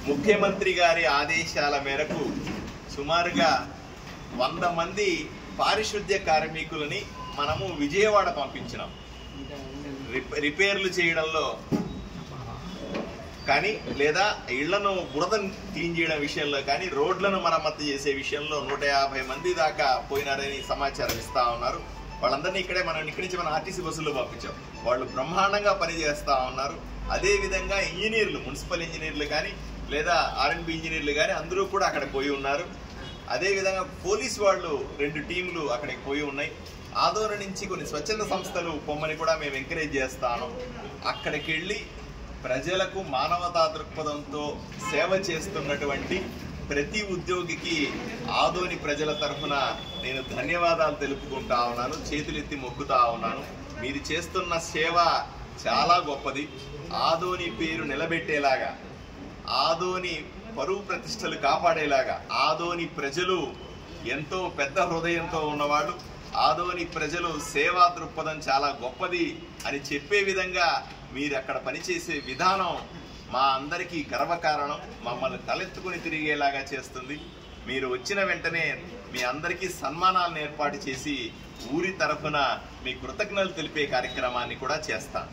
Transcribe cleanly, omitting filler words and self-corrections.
ముఖ్యమంత్రి గారి ఆదేశాల మేరకు సుమారుగా 100 మంది పారిశుద్ధ్య కార్మికులని మనము విజయవాడ పంపించినాం. రిపేర్లు చేయడంలో కానీ లేదా ఇళ్లను బురదను క్లీన్ చేయడం విషయంలో కానీ రోడ్లను మరమ్మతు చేసే విషయంలో 150 మంది దాకా పోయినారని సమాచారం ఇస్తా ఉన్నారు. వాళ్ళందరినీ ఇక్కడి నుంచి మనం ఆర్టీసీ బస్సుల్లో పంపించాం. వాళ్ళు బ్రహ్మాండంగా పనిచేస్తా ఉన్నారు. అదేవిధంగా ఇంజనీర్లు, మున్సిపల్ ఇంజనీర్లు కానీ లేదా ఆర్ఎండ్బి ఇంజనీర్లు కానీ అందరూ కూడా అక్కడ పోయి ఉన్నారు. అదేవిధంగా పోలీసు వాళ్ళు 2 టీంలు అక్కడికి పోయి ఉన్నాయి. ఆదోని నుంచి కొన్ని స్వచ్ఛంద సంస్థలు పొమ్మని కూడా మేము ఎంకరేజ్ చేస్తాను. అక్కడికి వెళ్ళి ప్రజలకు మానవతా దృక్పథంతో సేవ చేస్తున్నటువంటి ప్రతి ఉద్యోగికి ఆదోని ప్రజల తరఫున నేను ధన్యవాదాలు తెలుపుకుంటా ఉన్నాను, చేతులెత్తి మొక్కుతా ఉన్నాను. మీరు చేస్తున్న సేవ చాలా గొప్పది. ఆదోని పేరు నిలబెట్టేలాగా, ఆదోని పరువు ప్రతిష్టలు కాపాడేలాగా, ఆదోని ప్రజలు ఎంతో పెద్ద హృదయంతో ఉన్నవాళ్ళు, ఆదోని ప్రజలు సేవా దృక్పథం చాలా గొప్పది అని చెప్పే విధంగా మీరు అక్కడ పనిచేసే విధానం మా అందరికీ గర్వకారణం, మమ్మల్ని తలెత్తుకుని తిరిగేలాగా చేస్తుంది. మీరు వచ్చిన వెంటనే మీ అందరికీ సన్మానాలను ఏర్పాటు చేసి ఊరి తరఫున మీ కృతజ్ఞతలు తెలిపే కార్యక్రమాన్ని కూడా చేస్తాను.